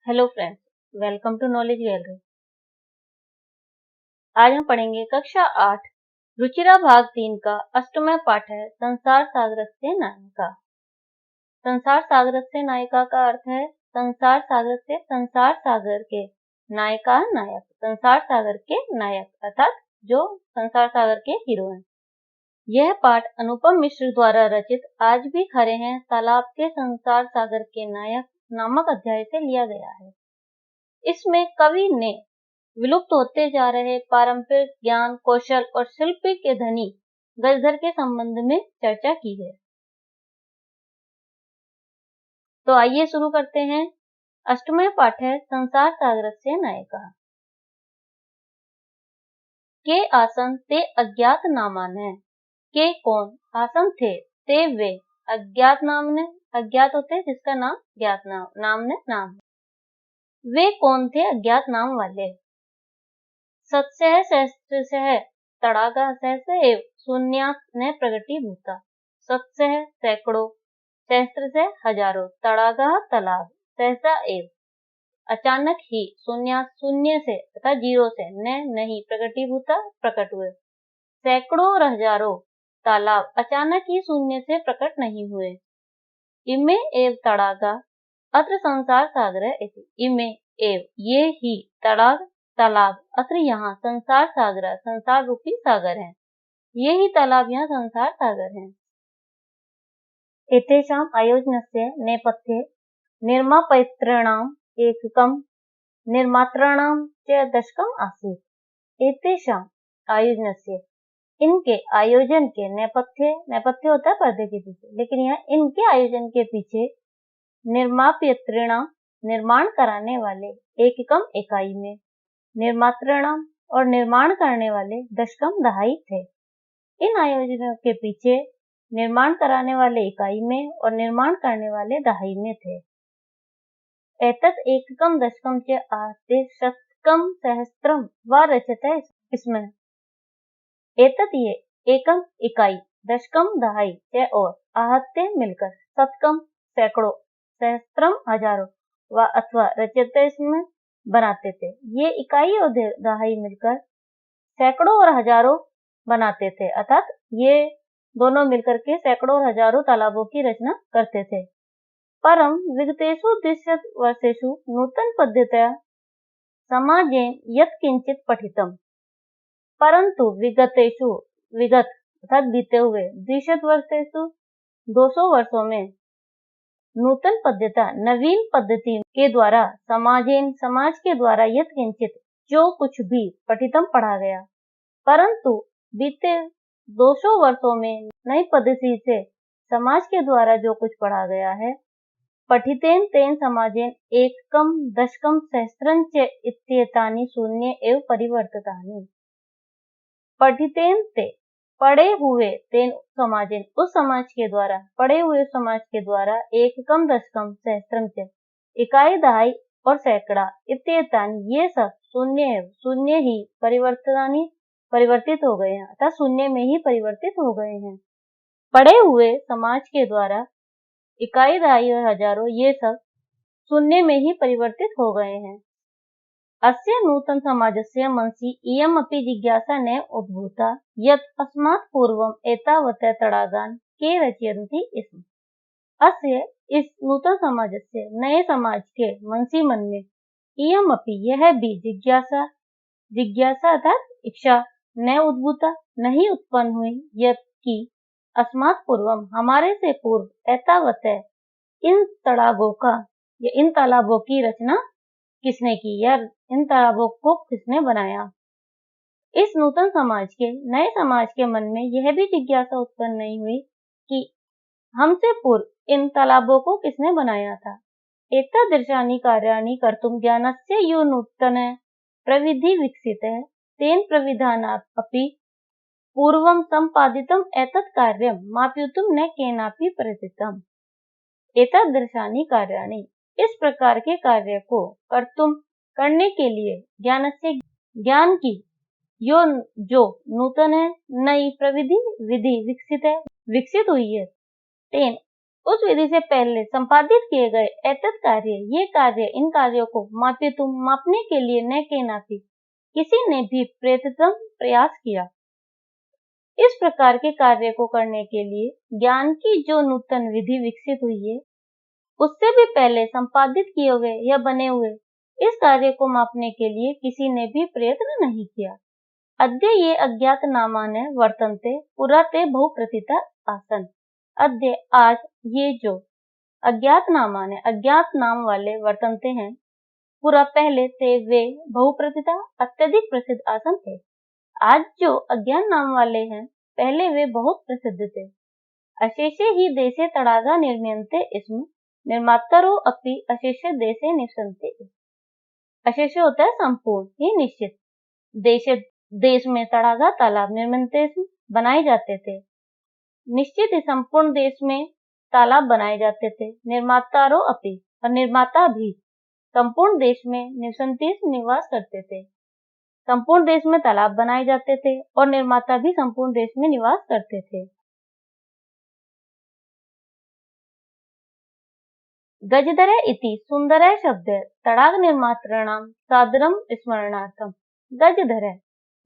Hello friends, welcome to knowledge gallery. आज हम पढ़ेंगे कक्षा 8 रुचिरा भाग 3 का अष्टमय पाठ है संसार सागरस्य नायिका। संसार सागरस्य नायिका का अर्थ है संसार सागर से संसार सागर के नायिका नायक, संसार सागर के नायक अर्थात जो संसार सागर के हीरो हैं। यह पाठ अनुपम मिश्र द्वारा रचित आज भी खरे हैं तालाब के संसार सागर के नायक नामक अध्याय से लिया गया है। इसमें कवि ने विलुप्त होते जा रहे पारंपरिक ज्ञान, कौशल और शिल्प के धनी गजधर के संबंध में चर्चा की है। तो आइए शुरू करते हैं। अष्टमय पाठ है संसार सागरस्य नायिका। के आसन ते अज्ञात नामाने। के कौन, आसन थे, ते वे, अज्ञात नामने, अज्ञात होते जिसका नाम ज्ञात नामने नाम है। वे कौन थे अज्ञात नाम वाले। सत्सह सहस्त्रसह तड़ागा सहस्र एव शून्यात् न प्रगटीभूता। सत्सह सैकड़ों, सहस्त्र से हजारों, तड़ागा तालाब, सहसा एव अचानक ही, शून्यात् शून्य से तथा जीरो से, न नहीं, प्रगटीभूता प्रकट हुए। सैकड़ों और हजारों तालाब अचानक ही शून्य से प्रकट नहीं हुए। इमे एव तड़ागा अत्र संसार सागर इति। इमे एव ये ही तड़ाग तालाब अत्र यहाँ संसार सागर संसार रूपी सागर है। ये ही तालाब यहाँ संसार सागर है। एतेषाम् आयोजनस्य नेपथ्ये निर्मापयितॄणाम् एककं निर्मातॄणां च दशकम् आसीत्। एतेषाम् आयोजनस्य इनके आयोजन के नेपथ्य होता है पर्दे के पीछे, लेकिन यहाँ इनके आयोजन के पीछे निर्मापयितॄणाम निर्माण कराने वाले, एककम इकाई में, निर्मातॄणाम और निर्माण करने वाले, दशकम दहाई थे। इन आयोजनों के पीछे निर्माण कराने वाले इकाई में और निर्माण करने वाले दहाई में थे। एतत् एककम दशकम च आहत्य शतकम सहस्त्रम व रचते इसमें। एतत् ये एकम इकाई, दशकम दहाई च और आहत्य मिलकर, शतकम सैकड़ों, सहस्त्रम हजारों व अथवा रचते इसमें बनाते थे। ये इकाई और दहाई मिलकर सैकड़ों और हजारों बनाते थे, अर्थात ये दोनों मिलकर के सैकड़ों और हजारों तालाबों की रचना करते थे। परम विगतेषु द्विशत वर्षेषु नूतन पद्धत्या समाजेन यत् किंचित पठितम। परंतु विगतेषु, विगत अर्थात बीते हुए, द्विशत वर्षेषु 200 वर्षों में, नूतन पद्धता नवीन पद्धति के द्वारा, समाजेन समाज के द्वारा, यत् किंचित जो कुछ भी, पठितम पढ़ा गया। परंतु बीते 200 वर्षों में नई पद्धति से समाज के द्वारा जो कुछ पढ़ा गया है, पठितेन तेन समाजेन एककम दशकम सहस्त्रं च इत्येतानि शून्य एव परिवर्तितानि। पठितेन ते पढ़े हुए, तेन समाजेन उस समाज के द्वारा, पढ़े हुए समाज के द्वारा, एककम दशकम सहस्त्रम च इकाई दहाई और सैकड़ा, इत्येतानि ये सब, शून्य ही परिवर्तित हो गए हैं, अर्थात शून्य में ही परिवर्तित हो गए हैं। पढ़े हुए समाज के द्वारा इकाई दहाई और हजारों ये सब शून्य में ही परिवर्तित हो गए हैं। अस्य नूतन समाजस्य मनसि इयम् अपि जिज्ञासा न उद्भूता यत् अस्मात् पूर्वम् एतावत् तड़ागान् के रचयन्ति स्म। अस्य इस नूतन समाजस्य, नए समाज के मनसी मन में, इयम् अपि यह भी जिज्ञासा अर्थात इच्छा, न उद्भूता नहीं उत्पन्न हुई, यत् कि अस्मात् पूर्वम हमारे से पूर्व, एतावत् इन तड़ागों का या इन तालाबों की रचना किसने की या इन तालाबों को किसने बनाया। इस नूतन समाज के, नए समाज के मन में यह भी जिज्ञासा उत्पन्न नहीं हुई कि हमसे पूर्व इन तालाबों को किसने बनाया था। एतादृशानि कार्याणि कर्तुं ज्ञानस्य यो नूतन प्रविधि विकसितः तेन प्रविधानापि पूर्वं सम्पादितम् एतत् कार्यं मापयितुं न केनापि प्रयतितम्। एतादृशानि कार्याणि, इस प्रकार के कार्य को, कर्तुम करने के लिए, ज्ञान की, जो नूतन है, नई प्रविधि विधि विकसित हुई है, तेन उस विधि से पहले संपादित किए गए एतत् कार्य, ये कार्य, इन कार्यों को मापितुम, मापने के लिए न केनापि, किसी ने भी प्रयत्नतम, प्रयास किया। इस प्रकार के कार्य को करने के लिए ज्ञान की जो नूतन विधि विकसित हुई है, उससे भी पहले संपादित किए हुए या बने हुए इस कार्य को मापने के लिए किसी ने भी प्रयत्न नहीं किया। अद्य ये अज्ञात नामाने वर्तन्ते पुरा ते बहुप्रथिता आसन। अद्य आज ये जो अज्ञात नामाने अज्ञात नाम वाले वर्तन्ते हैं, पुरा पहले ते वे बहुप्रथिता अत्यधिक प्रसिद्ध आसन थे। आज जो अज्ञान नाम वाले हैं, पहले वे बहुत प्रसिद्ध थे। अशेषे ही देशे तड़ागा निर्मीयन्ते स्म, निर्मातारो अपि अशेषे देशे निवसन्ते। अशेष होता है संपूर्ण ही निश्चित। देश में तड़ागा तालाब निर्मित बनाए जाते थे। निश्चित ही संपूर्ण देश में तालाब बनाए जाते थे। निर्मातारो अपि, और निर्माता भी संपूर्ण देश में निवसन्ति, निवास करते थे। संपूर्ण देश में तालाब बनाए जाते थे और निर्माता भी संपूर्ण देश में निवास करते थे। गजधर इति सुंदर शब्द तड़ाग निर्मात्राणाम सादरम स्मरणार्थम। गजधर,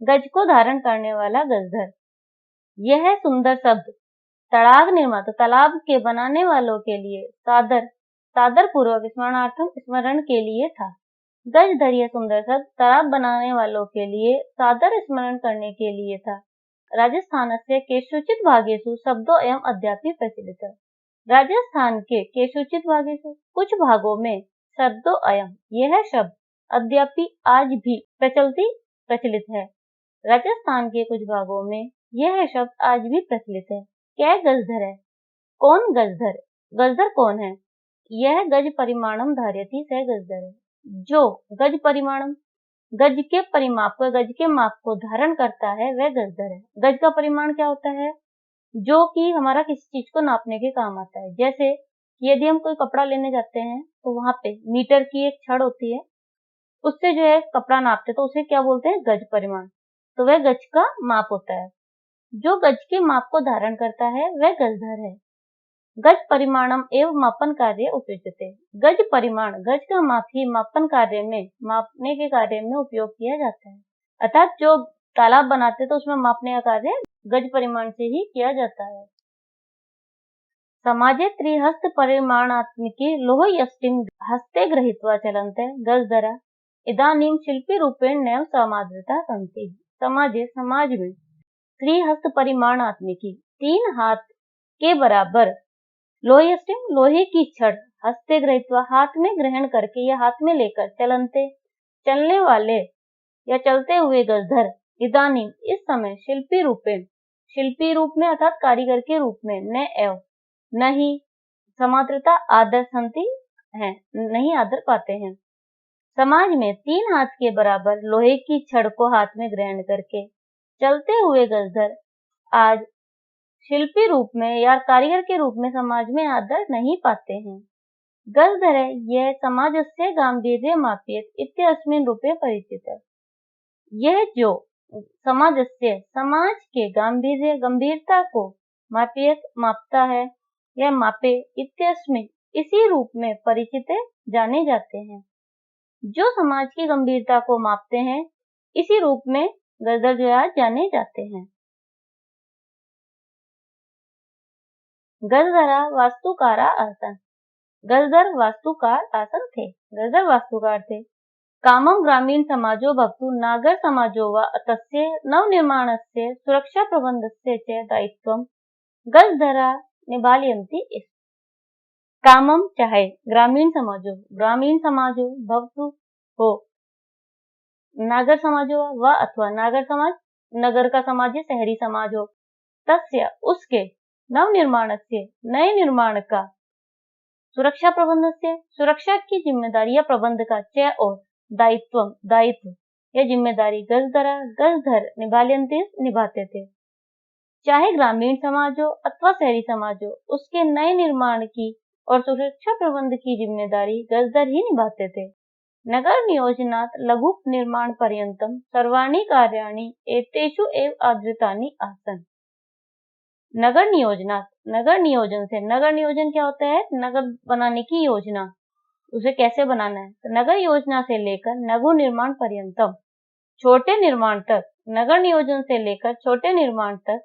गज को धारण करने वाला गजधर, यह सुंदर शब्द तड़ाग निर्माता, तालाब के बनाने वालों के लिए सादर पूर्वक स्मरणार्थम, स्मरण के लिए था। गजधर यह सुंदर शब्द तालाब बनाने वालों के लिए सादर स्मरण करने के लिए था। राजस्थान से केषुचित् भागेषु शब्दों एवं अद्यापि प्रचलित है। राजस्थान के केषुचित् भागेषु, कुछ भागों में, शब्दों अयम, यह शब्द, अद्यापि आज भी, प्रचलित है। राजस्थान के कुछ भागों में यह शब्द आज भी प्रचलित है। क्या गजधर है? कौन गजधर? गजधर कौन है? यह गज परिमाणम धारयति स गजधर है। जो गज परिमाणम, गज के परिमाप को, गज के माप को धारण करता है, वह गजधर है। गज का परिमाण क्या होता है? जो कि हमारा किसी चीज को नापने के काम आता है। जैसे यदि हम कोई कपड़ा लेने जाते हैं तो वहां पे मीटर की एक छड़ होती है, उससे जो है कपड़ा नापते, तो उसे क्या बोलते हैं? गज परिमाण। तो वह गज का माप होता है। जो गज के माप को धारण करता है वह गजधर है। गज परिमाणम एवं मापन कार्य उपयुज्यते। गज परिमाण, गज का माप ही मापन कार्य में, मापने के कार्य में उपयोग किया जाता है। अर्थात जो तालाब बनाते तो उसमें मापने का कार्य गज परिमाण से ही किया जाता है। समाजे त्रिहस्त परिमाणात्मिकी लोहयष्टिं हस्ते गृहीत्वा चलन्ते गजधरा इदानीं शिल्पी रूपेण नैव समादृता सन्ति। समाजे, समाज में, त्रिहस्त परिमाणात्मिकी, 3 हाथ के बराबर, लोहयष्टिं, लोहे की छड़, हस्ते गृहीत्वा, हाथ में ग्रहण करके या हाथ में लेकर, चलन्ते, चलने वाले या चलते हुए गजधर, इदानीं, इस समय, शिल्पी रूपेण, शिल्पी रूप में अर्थात कारीगर के रूप में, न एव, नहीं, समादृता, आदर, संति है, नहीं आदर पाते हैं। समाज में 3 हाथ के बराबर लोहे की छड़ को हाथ में ग्रहण करके चलते हुए गजधर आज शिल्पी रूप में या कारीगर के रूप में समाज में आदर नहीं पाते हैं। गजधर यह समाजस्य गांभीर्य माप्येत इत्यस्मिन् रूपे परिचित है। यह जो समाजस्य, समाज के गांभीर्य, गंभीरता को, माप्येत, मापता है या मापे, इत्यस्मिन्, इसी रूप में, परिचित, जाने जाते हैं। जो समाज की गंभीरता को मापते हैं, इसी रूप में गजधर जो है जाने जाते हैं। गजधरा वास्तुकारा आसन। गजधर वास्तुकार आसन थे। गजधर वास्तुकार थे। कामम ग्रामीण समाजो भवतु नागर समाजो वा तस्य नवनिर्माणस्य सुरक्षा प्रबंधस्य च दायित्वं गजधरा निभालयन्ति इति। कामम चाहे, ग्रामीण समाजो भवतु हो, नागर समाजो व अथवा नागर समाज, नगर का समाज या शहरी समाज हो, तस्य, उसके, नवनिर्माणस्य, नए निर्माण का, सुरक्षा प्रबंधस्य, सुरक्षा की जिम्मेदारी या प्रबंध का, च और दायित्व या जिम्मेदारी गजधर निभालयन्ति, निभाते थे। चाहे ग्रामीण समाज हो अथवा शहरी समाज हो, उसके नए निर्माण की और सुरक्षा प्रबंध की जिम्मेदारी गजधर ही निभाते थे। नगर नियोजनात् लघु निर्माण पर्यंतम सर्वाणि कार्याणि एतेषु एव आदृतानि आसन्। नगर नियोजना, नगर नियोजन से, नगर नियोजन क्या होता है? नगर बनाने की योजना, उसे कैसे बनाना है? तो नगर योजना से लेकर नगु निर्माण पर्यंतम, छोटे निर्माण तक, नगर नियोजन से लेकर छोटे निर्माण तक,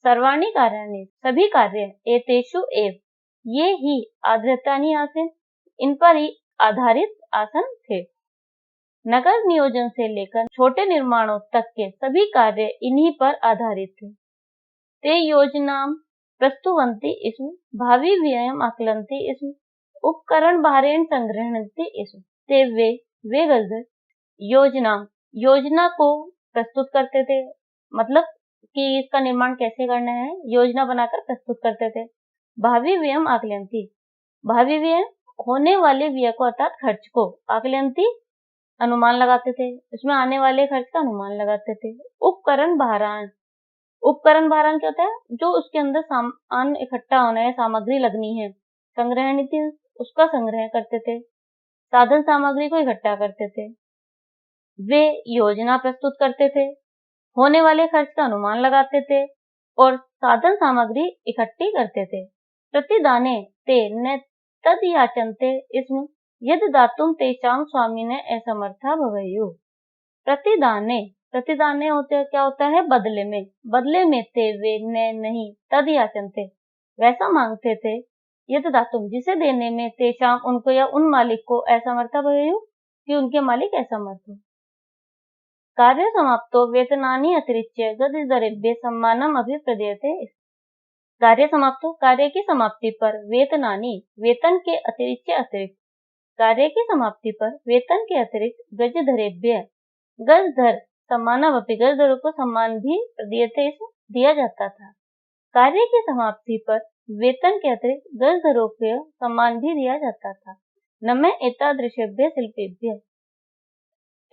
सर्वाणी कार्याणि, सभी कार्य, एतेषु एव, ये ही आधारितानि आसन, इन पर ही आधारित आसन थे। नगर नियोजन से लेकर छोटे निर्माणों तक के सभी कार्य इन्हीं पर आधारित थे। ते योजनां प्रस्तुवन्ति स्म, भावी व्ययम् आकलन्ति स्म, उपकरण भारेण संग्रहणन्ति स्म। ते वे गजर योजना को प्रस्तुत करते थे, मतलब कि इसका निर्माण कैसे करना है, योजना बनाकर प्रस्तुत करते थे। भावी व्ययम् आकलन्ति, भावी व्यय होने वाले व्यय को अर्थात खर्च को, आकलन्ति अनुमान लगाते थे, इसमें आने वाले खर्च का अनुमान लगाते थे। उपकरण भारान, उपकरण भारान क्या होता है? जो उसके अंदर सामान इकट्ठा होना है, सामग्री लगनी है। संग्रहणिति, उसका संग्रह करते थे, साधन सामग्री को इकट्ठा करते थे। वे योजना प्रस्तुत करते थे, होने वाले खर्च का अनुमान लगाते थे और साधन सामग्री इकट्ठी करते थे। प्रतिदाने ते न तद याचन्ते स्म, यद दातुम तेषां स्वामिने असमर्था भवेयुः। प्रतिदाने, प्रतिदाने होते क्या होता है? बदले में, बदले में ते वे नहीं, तद याचन्ते, वैसा मांगते थे, यद दातुम, जिसे देने में, तेषां उनको या उन मालिक को, असमर्था भवेयुः, कि उनके मालिक असमर्थ हो। कार्य समाप्तो वेतनानि अतिरिच्य गतिदरेभ्यः सम्मानम् अपि प्रदीयते। कार्य समाप्तो, कार्य की समाप्ति पर, वेतनानि, वेतन के अतिरिक्त, कार्य की समाप्ति पर वेतन के अतिरिक्त गजधरेभ्य, गजधर सम्मानमपि, गजधरों को सम्मान भी प्रदीयते, दिया जाता था। कार्य की समाप्ति पर वेतन के अतिरिक्त गजधरों को सम्मान भी दिया जाता था। नमः एतादृशेभ्यः शिल्पेभ्यः,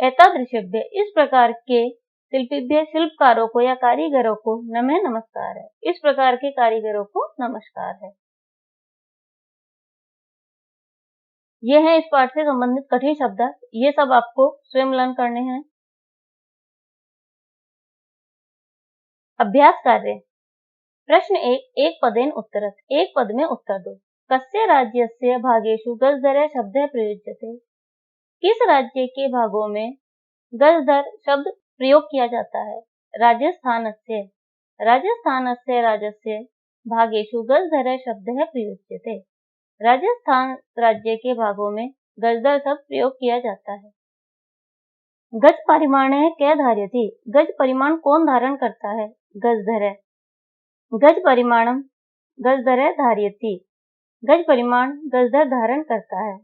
एतादृशेभ्यः, इस प्रकार के शिल्पेभ्यः, शिल्पकारों को या कारीगरों को, नमः नमस्कार है, इस प्रकार के कारीगरों को नमस्कार है। ये है इस पाठ से संबंधित कठिन शब्द, ये सब आपको स्वयं लर्न करने हैं। अभ्यास कार्य, प्रश्न 1, एक पदेन उत्तरत, एक पद में उत्तर दो। कस्य राज्यस्य भागेषु गजधर शब्दः प्रयुज्यते, किस राज्य के भागों में गजधर शब्द प्रयोग किया जाता है? राजस्थानस्य, राजस्थानस्य राज्यस्य भागेषु गजधर शब्दः प्रयुज्यते, राजस्थान राज्य के भागों में गजधर शब्द प्रयोग किया जाता है। गज परिमाणः कः धारयति, गज परिमाण कौन धारण करता है? गजधर, गज परिमाणम गजधर धारयति, गज परिमाण गजधर धारण करता है।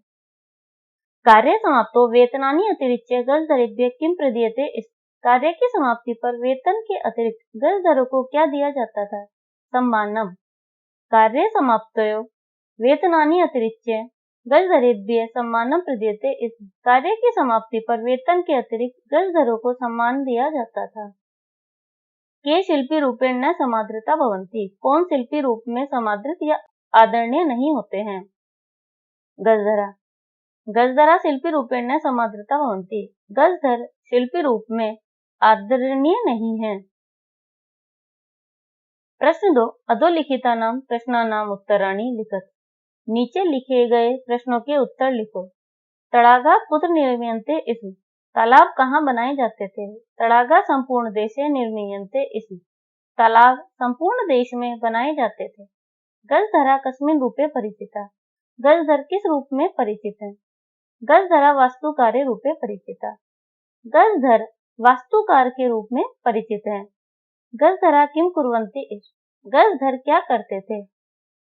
कार्य समाप्तो वेतनानि अतिरिच्य गजधरेभ्यः किम प्रदीयते, इस कार्य की समाप्ति पर वेतन के अतिरिक्त गजधरों को क्या दिया जाता था? सम्मानम, कार्य समाप्तयो वेतनानि अतिरिच्य गजधरेभ्यः सम्मानम प्रदीयते, इस कार्य की समाप्ति पर वेतन के अतिरिक्त गजधरों को सम्मान दिया जाता था। के शिल्पी रूपेण न समादृता भवन्ति, कौन शिल्पी रूप में समादृत या आदरणीय नहीं होते हैं? गजधरा, गजधरा शिल्पी रूपेण न समादृता भवन्ति, गजधर शिल्पी रूप में आदरणीय नहीं है। प्रश्न 2, अधोलिखितानां प्रश्नानां उत्तराणि लिखत, नीचे लिखे गए प्रश्नों के उत्तर लिखो। तड़ागा कुत्र निर्मीयन्ते स्म, तालाब कहाँ बनाए जाते थे? तड़ागा संपूर्ण देशे निर्मीयन्ते स्म, तालाब संपूर्ण देश में बनाए जाते थे। गजधरा कस्मिन् रूपे परिचिता, गजधर किस रूप में परिचित है? गजधरा वास्तुकारे रूपे परिचिता, गजधर वास्तुकार के रूप में परिचित है। गजधरा किम कुर्वन्ति स्म, गजधर क्या करते थे?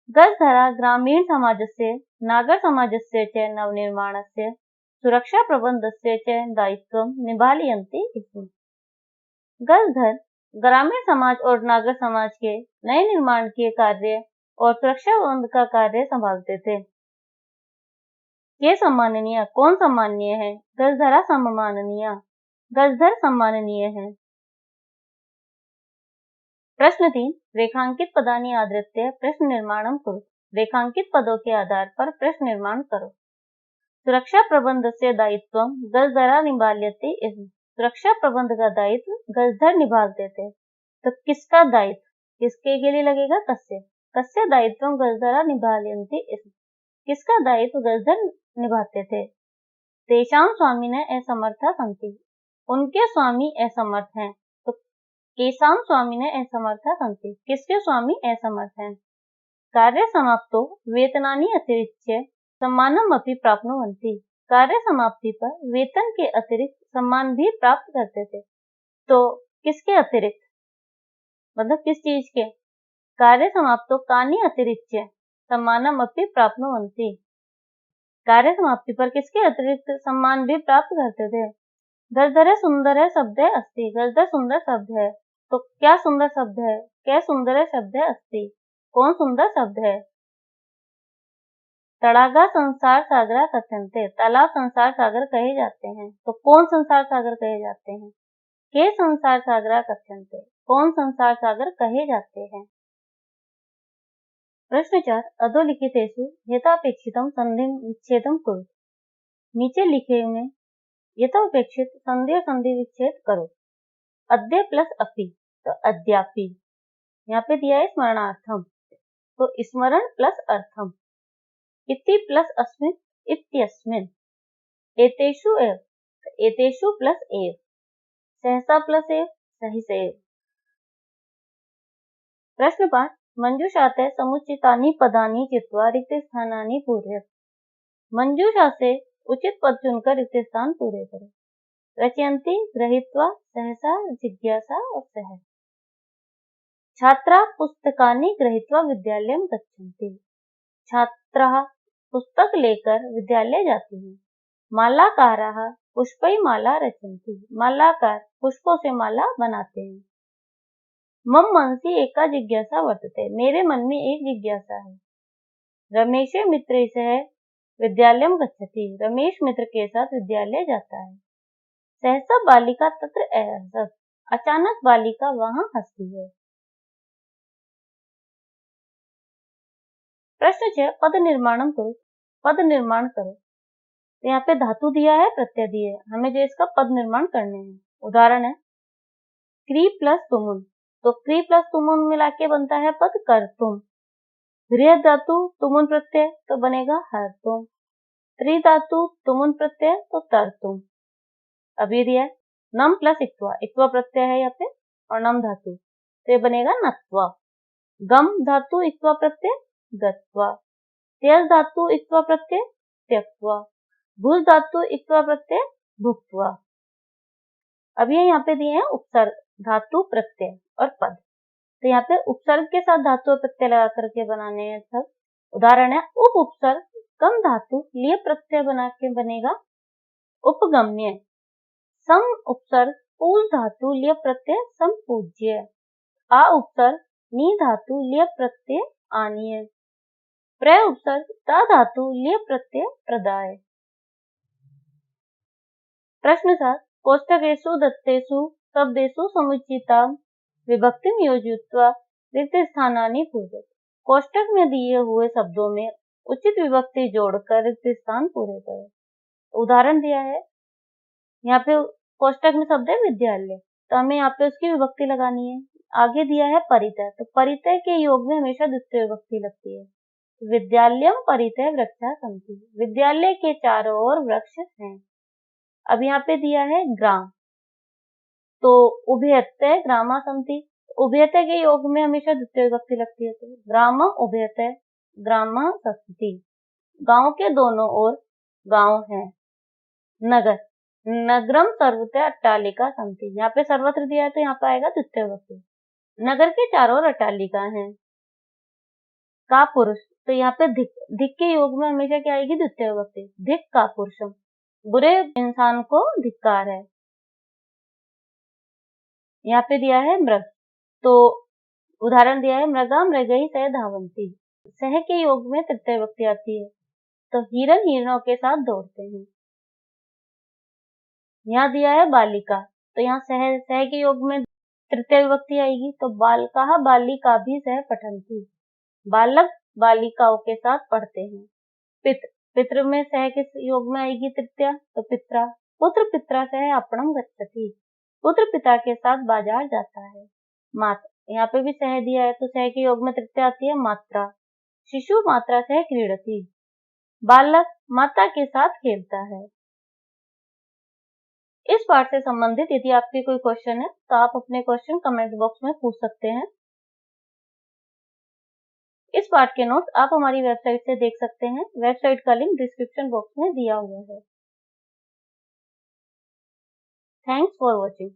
गजधरा ग्रामीण समाजस्य नागर समाजस्य च नवनिर्माणस्य सुरक्षा प्रबंधस्य च दायित्वं निभालयन्ति स्म, गजधर ग्रामीण समाज और नागर समाज के नए निर्माण के कार्य और सुरक्षा प्रबंध का कार्य संभालते थे। ये सम्माननीय, कौन सम्माननीय है? गजधरा सम्माननीय, गजधर सम्माननीय है। प्रश्न 3, रेखांकित पदानि आधृत्य प्रश्न निर्माणं कुरु, रेखांकित पदों के आधार पर प्रश्न निर्माण करो। सुरक्षा प्रबंधस्य दायित्वं गजधरा निभालयति स्म, सुरक्षा प्रबंध का दायित्व गजधर निभाते थे। तो किसका दायित्व, किसके के लिए लगेगा? कस्य। कस्य दायित्वं गजधरा निभालयन्ति स्म। किसका दायित्व गजधर निभाते थे? तेषां स्वामिनः असमर्थाः सन्ति। उनके स्वामी असमर्थ हैं। तो केषां स्वामिनः असमर्थाः सन्ति। किसके स्वामी असमर्थ हैं? कार्य समाप्तो वेतनानि अतिरिच्य सम्मानम अपि प्राप्नुवन्ति। कार्य समाप्ति पर वेतन के अतिरिक्त सम्मान भी प्राप्त करते थे। तो किसके अतिरिक्त, मतलब किस चीज के? कार्य समाप्तो कानि अतिरिच्य सम्मानम अपि प्राप्नुवन्ति। कार्य समाप्ति पर किसके अतिरिक्त सम्मान भी प्राप्त करते थे? गजधर सुंदर शब्द अस्ति। गजधर सुंदर शब्द है। तो क्या सुंदर शब्द है? क्या सुंदर शब्द अस्ति। कौन सुंदर शब्द है? तड़ागा संसार सागर कथ्यन्ते। तालाब संसार सागर कहे जाते हैं। तो कौन संसार सागर कहे जाते हैं? के संसार सागर कथ्यन्ते। कौन संसार सागर कहे जाते हैं? प्रश्न 4 अधोलिखितेषु यथापेक्षितं संधिं विच्छेदं कुरु। नीचे लिखे में यथापेक्षित संधि और संधि विच्छेद करो। अद्य प्लस अपि, तो अद्यापि। यहाँ पे दिया है स्मरणार्थम, तो स्मरण प्लस अर्थम। इति प्लस अस्मिन्, इत्यस्मिन्। एतेषु एव, एतेषु प्लस एव। सहसा प्लस एव, सहिसैव। प्रश्न 5 मंजूषाते समुचितानि पदानि चित्वा रिक्त स्थानानि पूरयत। मंजूषा से उचित पद चुनकर रिक्त स्थान पूरे करें। रचयन्ति गृहीत्वा सहसा जिज्ञासा और सहज। छात्रा पुस्तकानि गृहीत्वा विद्यालयं गच्छन्ति। छात्राः पुस्तक लेकर विद्यालय जाती हैं। मालाकाराः पुष्पै माला रचन्ति। मालाकार पुष्पों से माला बनाते हैं। मम मनसि एका जिज्ञासा वर्तते। मेरे मन में एक जिज्ञासा है। रमेशे मित्रे सह विद्यालयं गच्छति। रमेश मित्र के साथ विद्यालय जाता है। सहसा बालिका तत्र अहसत। अचानक बालिका वहां हंसती है। प्रश्न 6 पद निर्माणम करो। पद निर्माण करो। तो यहाँ पे धातु दिया है, प्रत्यय दिए है, हमें जो इसका पद निर्माण करने हैं। उदाहरण है क्री प्लस तुमुन। तो क्री प्लस तुमुन मिला के बनता है पद कर्तुम। गृह धातु तुमुन प्रत्यय तो बनेगा हर्तुम। त्रि धातु तुमुन प्रत्यय तो तरतुम। अब ये दिया है नम प्लस इक्वा। इक्वा प्रत्यय है यहाँ पे और नम धातु, तो ये बनेगा नत्वा। गम धातु इक्वा प्रत्यय गत्वा। त्यज धातु इक्वा प्रत्यय त्यक्त्वा। भुज धातु इक्वा प्रत्यय भुक्त्वा। अब ये यहाँ पे दिए हैं उपसर्ग, धातु, प्रत्यय और पद। तो यहाँ पे उपसर्ग के साथ धातु और प्रत्यय लगा करके बनाने हैं सब। उदाहरण है उप उपसर्ग कम धातु लिए प्रत्यय बना के बनेगा उपगम्य। सम उपसर्ग पूज धातु लिए प्रत्यय संपूज्य। आ उपसर्ग नी धातु लिए प्रत्यय आनीय। प्र उपसर्ग ता धातु लिए प्रत्यय प्रदाय। प्रश्न 7 कोष्ठकेषु दत्तेषु शब्देषु समुचितां विभक्तिं योजयित्वा रिक्त स्थानानि पूरयत। कोष्ठक में दिए हुए शब्दों में उचित विभक्ति जोड़कर रिक्त स्थान पूरे करें। उदाहरण दिया है, यहाँ पे कोष्ठक में शब्द है विद्यालय, तो हमें यहाँ पे उसकी विभक्ति लगानी है। आगे दिया है परितः, तो परितः के योग में हमेशा द्वितीय विभक्ति लगती है। विद्यालयम परितः वृक्षा सन्ति। विद्यालय के चारों ओर वृक्ष हैं। अब यहाँ पे दिया है ग्राम, तो उभयतः ग्रामा सन्ति। उभयतः के योग में हमेशा द्वितीय विभक्ति लगती है, तो ग्राम उभयतः ग्रामा सन्ति। गांव के दोनों ओर गांव है। नगर नगरम सर्वत्र अट्टालिका सन्ति। यहाँ पे सर्वत्र दिया है तो यहाँ पे आएगा द्वितीय विभक्ति। नगर के चारों ओर अट्टालिका है। का पुरुष, तो यहाँ पे धिक, धिक के योग में हमेशा क्या आएगी द्वितीय विभक्ति। धिक का पुरुषम, बुरे इंसान को धिक्कार है। यहाँ पे दिया है मृग, तो उदाहरण दिया है मृगा मृगई सह धावंती। सह के योग में तृतीय विभक्ति आती है, तो हिरन हिरणों के साथ दौड़ते हैं। यहाँ दिया है बालिका, तो यहाँ सह के योग में तृतीय विभक्ति आएगी, तो बालका बालिका भी सह पठंती। बालक बालिकाओं के साथ पढ़ते हैं। पितृ, पितृ में सह किस योग में आएगी तृतीया, तो पित्रा। पुत्र पित्रा सह आपणम गच्छति। पुत्र पिता के साथ बाजार जाता है। माता, यहाँ पे भी सह दिया है, तो सह के योग में तृतीया आती है मात्रा। शिशु मात्रा सह क्रीडति, बालक माता के साथ खेलता है। इस पाठ से संबंधित यदि आपके कोई क्वेश्चन है तो आप अपने क्वेश्चन कमेंट बॉक्स में पूछ सकते हैं। इस पाठ के नोट्स आप हमारी वेबसाइट से देख सकते हैं। वेबसाइट का लिंक डिस्क्रिप्शन बॉक्स में दिया हुआ है। Thanks for watching.